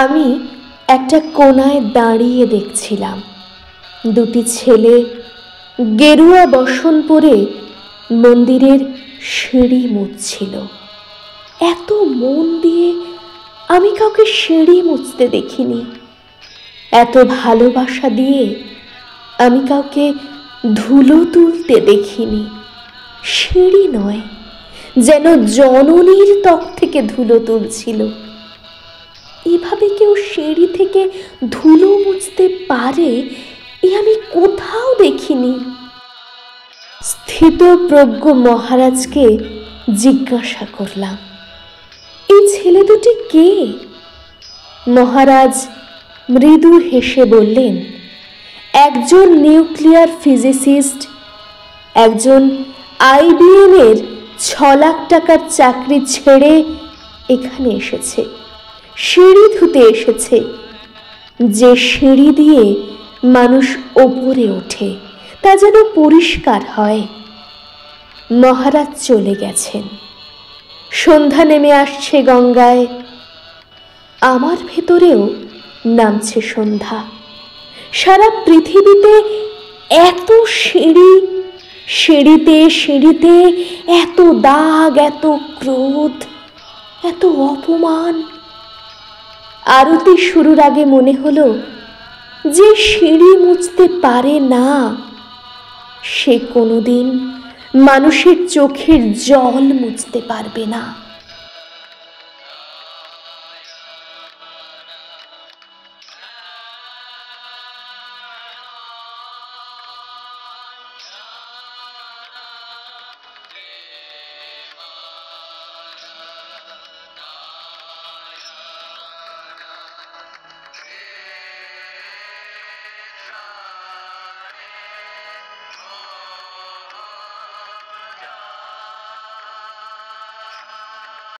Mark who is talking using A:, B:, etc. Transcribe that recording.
A: আমি একটা কোণায় দাঁড়িয়ে দেখছিলাম দুটি ছেলে গেরুয়া বসন পরে মন্দিরের সিঁড়ি মুছছিল। এত মন দিয়ে আমি কাউকে সিঁড়ি মুছতে দেখিনি। এত ভালোবাসা দিয়ে আমি কাউকে ধুলো তুলতে দেখিনি। সিঁড়ি নয়, যেন জননীর ত্বক থেকে ধুলো তুলছিল। এভাবে কেউ সিঁড়ি থেকে ধুলো মুছতে পারে এ আমি কোথাও দেখিনি। স্থিতপ্রজ্ঞ মহারাজকে জিজ্ঞাসা করলাম, এই ছেলে দুটি কে? মহারাজ মৃদু হেসে বললেন, একজন নিউক্লিয়ার ফিজিসিস্ট, একজন IBM এর 6 লাখ টাকার চাকরি ছেড়ে এখানে এসেছে, সিঁড়ি ধুতে এসেছে। যে সিঁড়ি দিয়ে মানুষ ওপরে ওঠে তা যেন পরিষ্কার হয়। মহারাজ চলে গেছেন। সন্ধ্যা নেমে আসছে গঙ্গায়। আমার ভেতরেও নামছে সন্ধ্যা। সারা পৃথিবীতে এত সিঁড়ি, সিঁড়িতে সিঁড়িতে এত দাগ, এত ক্রোধ, এত অপমান। আরতি শুরুর আগে মনে হলো, যে সিঁড়ি মুছতে পারে না সে কোনোদিন মানুষের চোখের জল মুছতে পারবে না।